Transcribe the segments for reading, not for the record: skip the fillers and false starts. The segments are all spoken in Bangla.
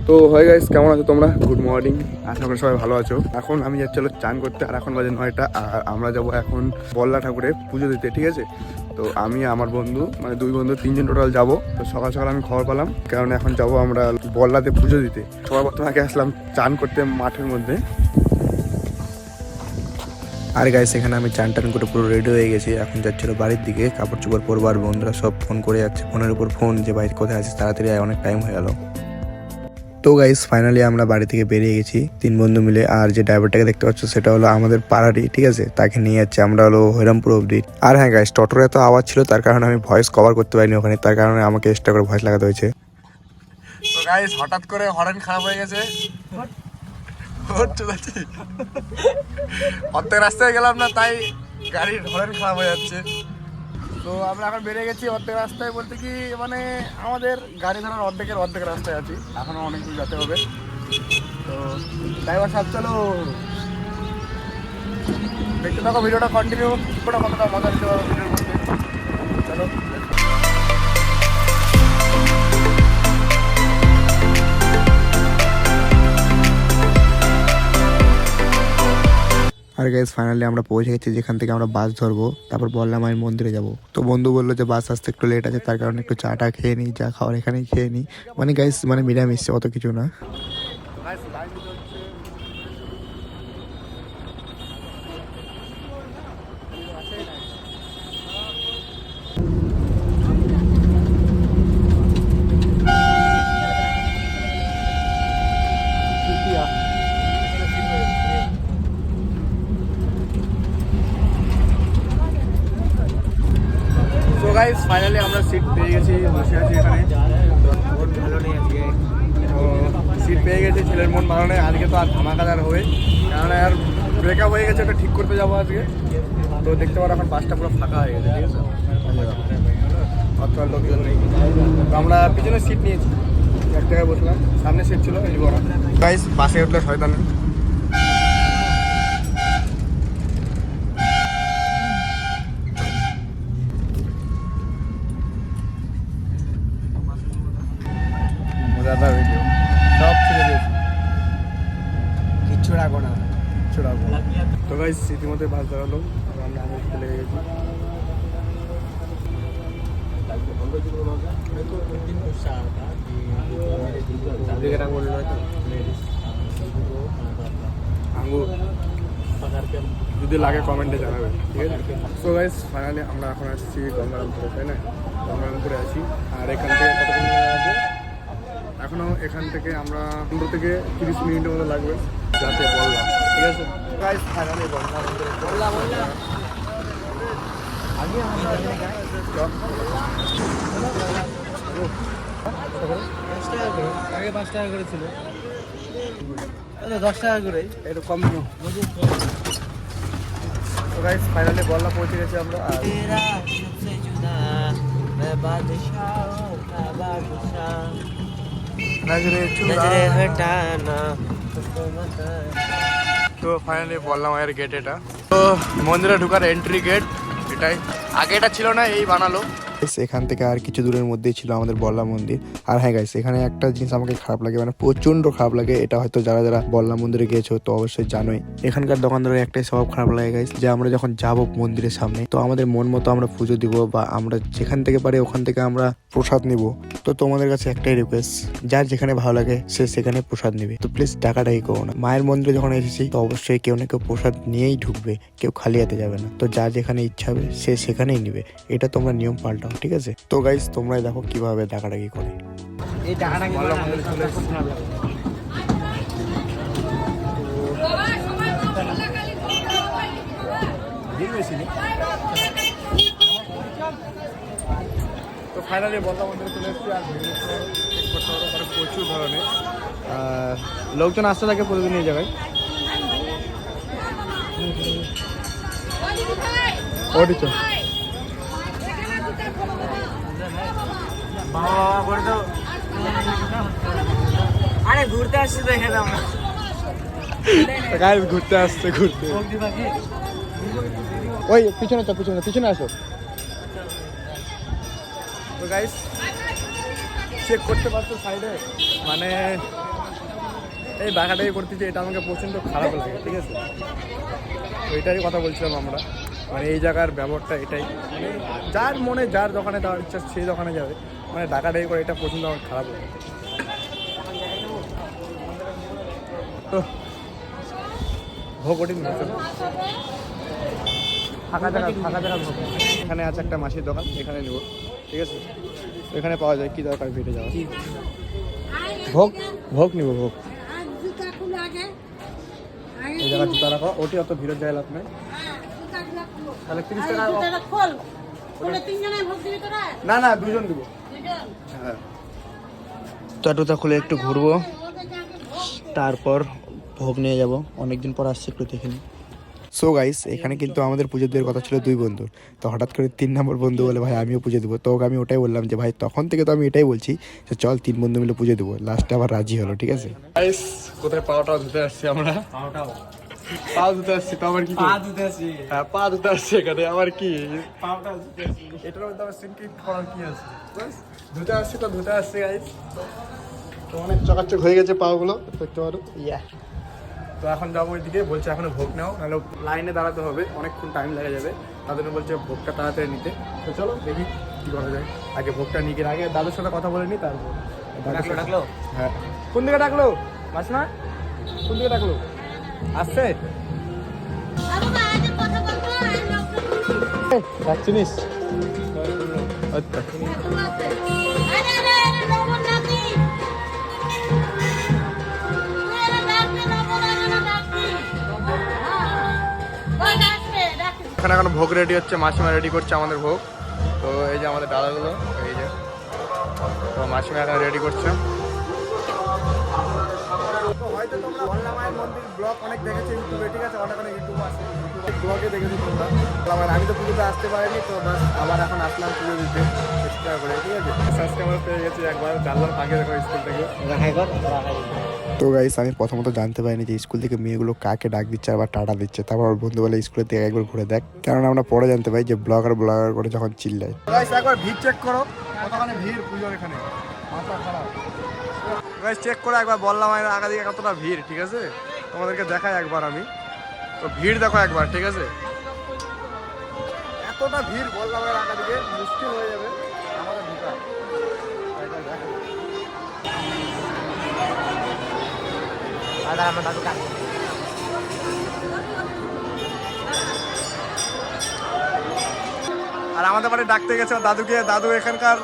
তো হয় গাইস, কেমন আছো তোমরা? গুড মর্নিং, আশা করি সবাই ভালো আছো। এখন আমি যাচ্ছি চান করতে, আর এখন বাজে 9টা। আর আমরা যাবো এখন বল্লা ঠাকুরে পুজো দিতে, ঠিক আছে? তো আমি আমার বন্ধু, মানে দুই বন্ধু, তিনজন টোটাল যাবো। তো সকাল সকাল আমি খবর পেলাম, কারণ এখন যাবো আমরা বল্লাতে পুজো দিতে। সবার প্রথমে আগে আসলাম চান করতে মাঠের মধ্যে। আর গাইস, এখানে আমি চান টান করে পুরো রেডি হয়ে গেছি। এখন যাচ্ছিল বাড়ির দিকে কাপড় চোপড় পরবো। আর বন্ধুরা সব ফোন করে যাচ্ছে, ফোনের উপর ফোন, যে ভাই কোথায় আছিস, তাড়াতাড়ি আয়, অনেক টাইম হয়ে গেল। তো গাইস, ফাইনালি আমরা বাড়ি থেকে বেরিয়ে গেছি তিন বন্ধু মিলে। আর যে ড্রাইভারটাকে দেখতে পাচ্ছ, সেটা হলো আমাদের পাড়ারই, ঠিক আছে? তাকে নিয়ে যাচ্ছে আমরা হলো হরিরামপুর অব্দি। আর হ্যাঁ গাইস, টোটোর এত আওয়াজ ছিল, তার কারণে আমি ভয়েস কভার করতে পারিনি ওখানে, তার কারণে আমাকে এক্সট্রা করে ভয়েস লাগাতে হয়েছে। তো গাইস, হঠাৎ করে হর্ন খারাপ হয়ে গেছে। অর্ধেক রাস্তায় গেলাম না, তাই গাড়ির হর্ন খারাপ হয়ে যাচ্ছে। তো আমরা এখন বেরিয়ে গেছি অর্ধেক রাস্তায়, বলতে কি মানে আমাদের গাড়ি ধরার অর্ধেক রাস্তায় আছি, এখনো অনেক দূর যেতে হবে। তো ড্রাইভার সাহেব, চলো দেখতে থাকো ভিডিওটা কন্টিনিউ, কতটা মজা দিতে পারো ভিডিওর মধ্যে। চলো। আর গাইস, ফাইনালি আমরা পৌঁছে গেছি যেখান থেকে আমরা বাস ধরবো, তারপর বল্লা মায়ের মন্দিরে যাব। তো বন্ধু বললো যে বাস আসতে একটু লেট আছে, তার কারণে একটু চাটা খেয়ে নিই, যা খাওয়ার এখানেই খেয়ে নিই। মানে গাইস, মানে মিলামিশ, অত কিছু না। তো গাইস, ফাইনালি আমরা সিট পেয়ে গেছি, বসে আছি এখানে। মন ভালো নেই আজকে, তো সিট পেয়ে গেছি। ছেলের মন ভালো নেই আজকে, তো আর ধামাকাদার হবে, কারণ আর ব্রেকআপ হয়ে গেছে, ওটা ঠিক করতে যাবো আজকে। তো দেখতে পারো এখন বাসটা পুরো ফাঁকা হয়ে গেছে, ঠিক আছে? অত লোকজন নেই। তো আমরা পিছনে সিট নিয়েছি, এক জায়গায় বসলাম, সামনে সিট ছিল এই বড়। গাইস, বাসে উঠলে শয়তান মজাদার ভিডিও সব ছেড়ে দিয়েছি, কিচ্ছু রাখবো না, কিচ্ছু রাখবো না। তো গাইস, ইতিমধ্যে বাস দাঁড়ালো, আমরা চলে গেছি। আঙ্গুর যদি লাগে কমেন্টে জানাবেন, ঠিক আছে? সো গাইস, ফাইনালি আমরা এখন আসছি গঙ্গারামপুরে, তাই না? গঙ্গারামপুরে আছি। আর এখান থেকে কতক্ষণ লাগবে? এখনো এখান থেকে আমরা 15 থেকে 30 মিনিটের মতো লাগবে যাতে বললাম, ঠিক আছে? গাইস, ফাইনালি গঙ্গারামপুরে আগে 5 টাকা করে ছিল, 10 টাকা করে, একটু কম। তো গাইস, ফাইনালি বল্লা পৌঁছে গেছি আমরা। আর তো ফাইনালি বললাম মায়ের গেট, এটা তো মন্দিরে ঢোকার এন্ট্রি গেট, এটাই। আগে এটা ছিল না, এই বানালো। এখান থেকে আর কিছু দূরের মধ্যেই ছিল আমাদের বল্লা মন্দির। আর হ্যাঁ গাইস, এখানে একটা জিনিস আমাকে খারাপ লাগে, মানে প্রচন্ড খারাপ লাগে। এটা হয়তো যারা যারা বল্লা মন্দিরে গিয়েছো তো অবশ্যই জানোই, এখানকার দোকানদারের একটাই স্বভাব খারাপ লাগে গাইস, যে আমরা যখন যাবো মন্দিরের সামনে, তো আমাদের মন মতো আমরা পুজো দিব, বা আমরা যেখান থেকে পারি ওখান থেকে আমরা প্রসাদ নিব। তো তোমাদের কাছে একটাই রিকোয়েস্ট, যার যেখানে ভালো লাগে সে সেখানে প্রসাদ নিবে। তো প্লিজ টাকাটাই করো না। মায়ের মন্দিরে যখন এসেছি, তো অবশ্যই কেউ না কেউ প্রসাদ নিয়েই ঢুকবে, কেউ খালি হাতে যাবে না। তো যার যেখানে ইচ্ছা হবে সে সেখানেই নিবে, এটা তোমরা নিয়ম পাল্টাও, ঠিক আছে? তো গাইস, তোমরাই দেখো কিভাবে ডাকাডাকি করে। এই ডাকাডাকি চলে তো ফাইনালি বল্লা মন্দিরে চলে এসেছি। আর প্রচুর ধরনের লোকজন আসতে থাকে প্রতিদিন এই জায়গায়। আরে ঘুরতে আসছি তো এখানে আমরা, ঘুরতে আসছে, ঘুরতে। ওই পিছনে তো, পিছনে আসো। তো গাইস, চেক করতে পারছো সাইডে, মানে এই ডাকাটাই করতেছে, এটা আমাকে প্রচণ্ড খারাপ লাগে, ঠিক আছে? তো এটারই কথা বলছিলাম আমরা, মানে এই জায়গার ব্যবহারটা এটাই, মানে যার মনে যার দোকানে যাওয়ার ইচ্ছা সেই দোকানে যাবে, মানে ডাকাটাই করে এটা প্রচণ্ড আমার খারাপ লাগে। তো ভোগ ওঠিনি ফাঁকা জায়গা ভোগ। এখানে আছে একটা মাসির দোকান, এখানে নেবো, ঠিক আছে? তো এখানে পাওয়া যায় কি দরকার ভেটে যাওয়া, ভোগ ভোগ নিবো, ভোগ। এই জায়গা জুতা রাখো, ওটি অত ভিড়ের যায় লাভ নেই। তাহলে 30 টাকা না না 2জন দিব। হ্যাঁ টুটা খুলে একটু ঘুরবো, তারপর ভোগ নিয়ে যাব। অনেকদিন পর আসছে, একটু দেখে নিই। সো গাইস, এখানে কিন্তু আমাদের পুজো দেওয়ার কথা ছিল 2 বন্ধুর, তো হঠাৎ করে 3 নম্বর বন্ধু বলে ভাই আমিও পুজো দেবো। তো আমি ওটাই বললাম যে ভাই তখন থেকে তো আমি এটাই বলছি যে চল 3 বন্ধু মিলে পুজো দেবো। লাস্টে আবার রাজি হলো, ঠিক আছে? গাইস কোথায় পাওটাও ধুতে আসছি আমরা, পাও ধুতে আসছি। তো আমার কি হ্যাঁ পা ধুতে আসছি এখানে, আমার কি এটার মধ্যে আমার সিনক্রিট করার কি আছে? ধুতে আসছি তো ধুতে আসছি গাইস। তো অনেক চকাচক হয়ে গেছে পাগুলো, দেখতে পারো। তো এখন যাবো ওইদিকে, বলছে এখনো ভোগ নাও, নাহলে লাইনে দাঁড়াতে হবে, অনেকক্ষণ টাইম লেগে যাবে। তাদের বলছে ভোগটা তাড়াতাড়ি নিতে। তো চলো দেখি কী করা যায়, আগে ভোগটা নিয়ে গিয়ে আগে দাদুর সাথে কথা বলে নিই, তারপর। ডাকলো? হ্যাঁ কোন দিকে ডাকলো মাসিমা, কোন দিকে ডাকলো? আসছে চিনিস? আচ্ছা এখানে এখন ভোগ রেডি হচ্ছে, মাসিমা রেডি করছে আমাদের ভোগ। তো এই যে আমাদের দাদাগুলো, এই যে তো মাসিমা এখন রেডি করছে। তো হয়তো তোমরা বল্লা মায়ের মন্দির ব্লগ অনেক দেখেছো ইউটিউবে, ঠিক আছে? অনেক ইউটিউব আছে, ব্লগে দেখেছো তোমরা। আমি তো পুজোতে আসতে পারিনি, তো বাস আবার এখন আসলাম পুজো দিতে চেষ্টা করে, ঠিক আছে? সাবস্ক্রাইবার পেয়ে গেছি, একবার জানলাম আগে দেখো স্কুল থেকে। তো গাইস আমি প্রথমত জানতে পারিনি যে স্কুল থেকে মেয়েগুলো কাকে ডাক দিচ্ছে আবার টাটা দিচ্ছে। তারপর আমার বন্ধু বলে স্কুলের থেকে একবার ঘুরে দেখ, কারণ আমরা পরে জানতে পাই যে ব্লগার করে যখন চিল্লায়। গাইস একবার ভিড় চেক করো, কতখানি ভিড় পুজোর এখানে, মাথা খারাপ। গাইস চেক করো একবার বল্লা মায়ের আগা দিকে কতটা ভিড়, ঠিক আছে? তোমাদেরকে দেখাই একবার আমি, তো ভিড় দেখো একবার, ঠিক আছে? এতটা ভিড় বল্লা মায়ের আগা দিকে, মুশকিল হয়ে যাবে আমাদের ঢোকা। আর আমাদের বাড়ি ডাকতে গেছে দাদুকে, দাদু এখানকার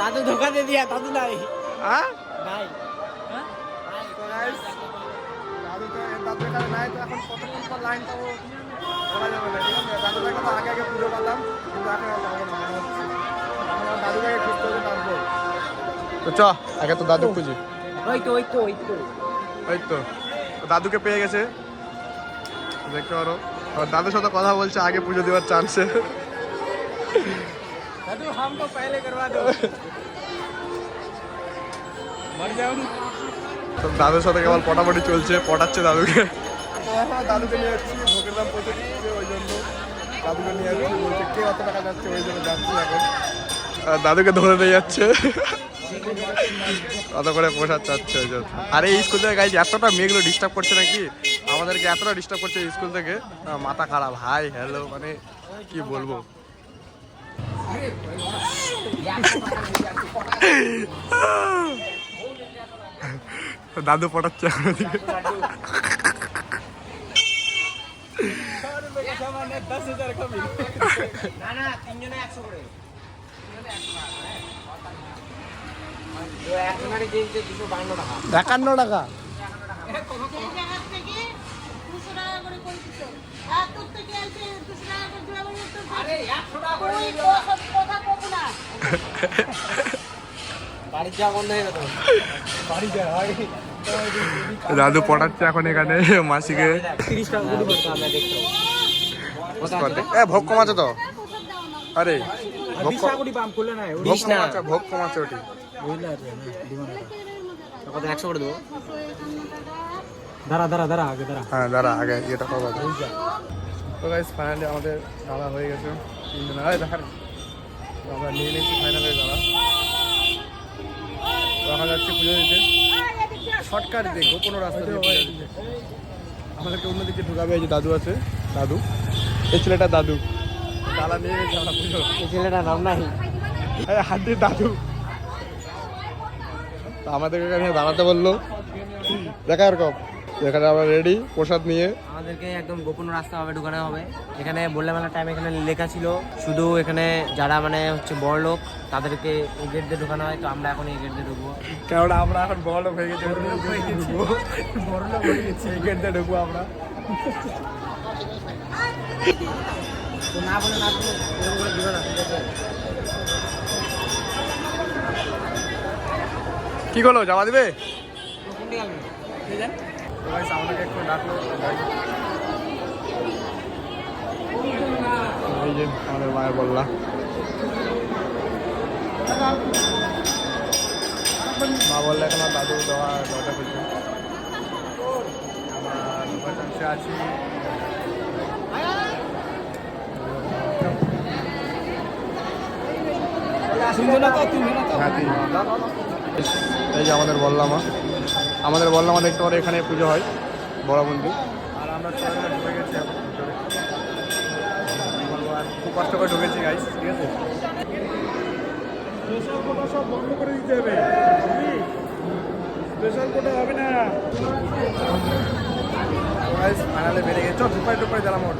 দাদু দোকানে দিয়া, দাদু নাই। হ্যাঁ নাই দাদু এখানে নাই, তো এখন কতক্ষণ পর লাইন পাবো বলা যাবে না, ঠিক আছে? দাদু ভাইকে তো আগে পুজো পাতাম, কিন্তু এখন আর পাবো না মনে হচ্ছে। এখন দাদু ভাইকে খুঁজতে হবে, তারপর তো চ আগে তো দাদু খুঁজি। ওই তো দাদুকে পেয়ে গেছে, দেখতে পারো। আর দাদুর সাথে কথা বলছে, আগে পুজো দেওয়ার চান্সে। দাদু हमको पहले करवा दो, मर जाऊं। তো দাদুর সাথে কেবল পটাপটি চলছে, পটাচ্ছে দাদুকে। দাদুকে নিয়ে যাচ্ছি, ভোগের দাম প্রচুর দিচ্ছে, ওই জন্য দাদুকে নিয়ে যাচ্ছি। বলছে কে অত টাকা যাচ্ছে, ওই জন্য যাচ্ছি এখন। আর দাদুকে ধরে নিয়ে যাচ্ছে, কত করে পোষার চাচ্ছে ওই জন্য। আরে এই স্কুল থেকে গাইজ এতটা মেয়েগুলো ডিস্টার্ব করছে নাকি আমাদেরকে, এতটা ডিস্টার্ব করছে স্কুল থেকে, মাথা খারাপ। হাই হ্যালো মানে কি বলবো। দাদু পটাচ্ছে এখন ওদিকে। একান্ন টাকা দাদু পড়াচ্ছে এখন এখানে মাসিকে। ভোগ কমাচ্ছে তো, আরে ভোগ কমাচ্ছে ওটি। হ্যাঁ দাঁড়া আগে এটা করবো। তো গাইস ফাইনালি আমাদের দাদা হয়ে গেছে 3 জন। দেখান আমরা নিয়ে নিয়েছি ফাইনালি দাদা। তো এখন যাচ্ছি পুজো দিতে। শর্টকাট দিয়ে গোপন রাস্তা দিয়ে পূজা দিতে। আমাদেরকে অন্যদিকে ঢুকাবে। এই যে দাদু আছে, দাদু, এই ছেলেটা দাদু, তালা নিয়ে গেছে আমরা পুজো। এই ছেলেটার নাম নাই। হাত দিয়ে দাদু। তো আমাদেরকে এখানে দাঁড়াতে বললো, দেখা এরকম। এখানে আমরা রেডি প্রসাদ নিয়ে। আমাদেরকে একদম গোপন রাস্তা হবে ঢুকানো হবে। এখানে বললে মেলার টাইম এখানে লেখা ছিল শুধু এখানে যারা মানে হচ্ছে বড় লোক তাদেরকে এই গেট দিয়ে ঢুকানো হয়। তো আমরা এখন এই গেট দিয়ে ঢুকবো। কারণ আমরা এখন বড় লোক হয়ে গেছি, বড় লোক হয়ে গেছি, এই গেট দিয়ে ঢুকবো আমরা। তো না বলে না বলে এরকম করে দিবে না, ঠিক আছে? কি করলো, জমা দিবে? কোনটি গেল? ঠিক আছে। আমাদেরকে একটু ডাকলো। এই যে আমাদের মায়ের বললা। মা বললে এখন আর দাদু দেওয়া দরজা খুলছে। আমার চান্সে আছি। এই যে আমাদের বললামা, আমাদের বললামা দেখতে পারে এখানে পুজো হয়, বড় মন্দির। আর আমরা সবাই ঢুকে গেছি এখন ভিতরে। আর খুব কষ্ট করে ঢুকেছি গাইস, ঠিক আছে? স্পেশাল কোটা সব বন্ধ করে দিতে হবে, স্পেশাল কোটা হবে না গাইস। ফাইনালে বেড়ে গেছে। চল ঢুপাই ঢুপাই দিলাম ওর।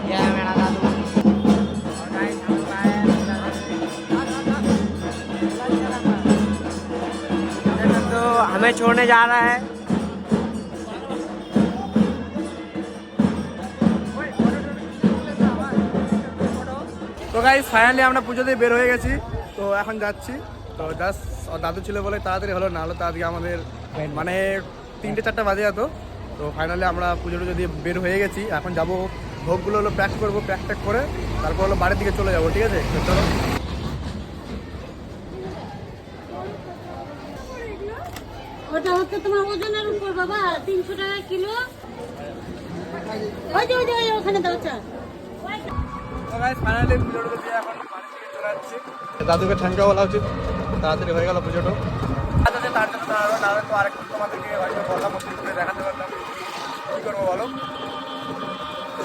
ये है मेरा दादू। और गाइस हम लोग आए हैं तो हमें छोड़ने जा रहा है। তো গাইস ফাইনালি আমরা পুজো দিয়ে বের হয়ে গেছি। তো এখন যাচ্ছি। তো জাস্ট দাদু ছিল বলে তাড়াতাড়ি হলো, না হলে তো আজকে আমাদের মানে 3-4 বাজে যেত। তো ফাইনালি আমরা পুজো টুজো দিয়ে বের হয়ে গেছি। এখন যাবো ভোগগুলো হলো প্যাক করবো, প্যাক ট্যাক করে তারপর হলো বাড়ির দিকে চলে যাবো, ঠিক আছে? তো চলো। ওটা হচ্ছে তোমার ওজনের উপর বাবা, 300 টাকা কিলো। ওই যে ওই যে ওই ওখানে দাও চা। তো গাইস ফাইনালি পুজো টুজো দিয়ে এখন বাড়ির দিকে চলে যাচ্ছি। দাদুকে ঠ্যাঙ্কা বলা উচিত, তাড়াতাড়ি হয়ে গেল পুজোটা। তার জন্য দাঁড়ানো, নাহলে তো আরেকটু তোমাদেরকে হয়তো বললাম ঘুরে দেখাতে পারতাম। কী করবো বলো,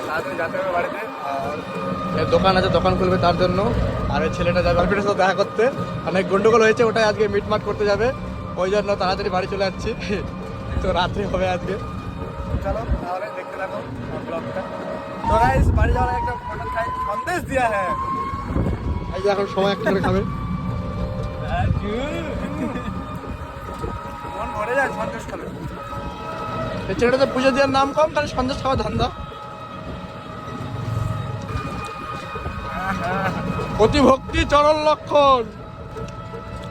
তাড়াতাড়ি যেতে হবে বাড়িতে। আর এই দোকান আছে, দোকান খুলবে তার জন্য। আর ওই ছেলেটা যাবে গার্লফ্রেন্ডের সাথে দেখা করতে, অনেক গন্ডগোল হয়েছে, ওটাই আজকে মিটমাট করতে যাবে। ওই জন্য তাড়াতাড়ি বাড়ি চলে যাচ্ছি। তো রাত্রি হবে আজকে। চলো তাহলে দেখতে থাকো ব্লগটা। তো গাইস বাড়ি যাওয়ার একটা হোটেল খাই, সন্দেশ দিয়া হ্যাঁ। এই যে এখন সময় একটা করে খাবে, মন ভরে যায় সন্দেশ খাবে। এই ছেলেটা পুজো দেওয়ার নাম কম, তাহলে সন্দেশ খাওয়া ধান্দা। অতি ভক্তি চরণ লক্ষণ।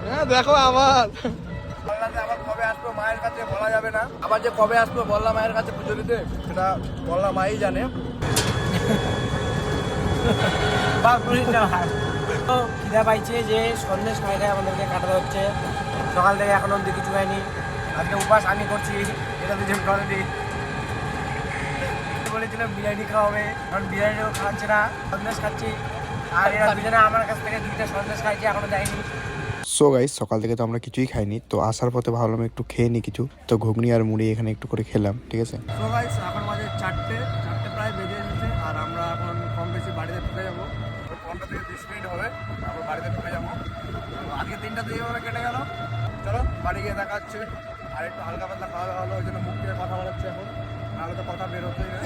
হ্যাঁ দেখো আবার আবার কবে আসবো মায়ের কাছে বলা যাবে না। আবার যে কবে আসবো বললা মায়ের কাছে পুজো দিতে, সেটা বললা মাই জানে। তো খিদা পাইছে যে সন্দেশ খাই খাই আমাদেরকে কাটাতে হচ্ছে। সকাল থেকে এখন অব্দি কিছু খাইনি। আজকে উপাস আমি করছি, এটা দুজন করেনি। বলেছিলাম বিরিয়ানি খাওয়াবে, কারণ বিরিয়ানিও খাচ্ছে না, সন্দেশ খাচ্ছি। আর এরা দুজনে আমার কাছ থেকে 2টা সন্দেশ খাইছে, এখনো দেয়নি। সো গাইস সকাল থেকে তো আমরা কিছুই খাইনি। তো আসার পথে ভাবলাম একটু খেয়ে নিই কিছু। তো ঘুগনি আর মুড়ি এখানে একটু করে খেলাম, ঠিক আছে? সো গাইস এখন বাজে 4টে প্রায় বেজে এসেছে। আর আমরা এখন কম বেশি বাড়িতে ঢুকে যাবো। 15 থেকে 20 মিনিট হবে, তারপর বাড়িতে ঢুকে যাবো। আজকে 3টা থেকে ওরা কেটে গেল। চলো বাড়ি গিয়ে দেখা হচ্ছে। আর একটু হালকা পাতলা খাওয়া দাওয়া হলো, ওই জন্য মুখ থেকে কথা বলাচ্ছে এখন, নাহলে তো কথা বের হতেই না।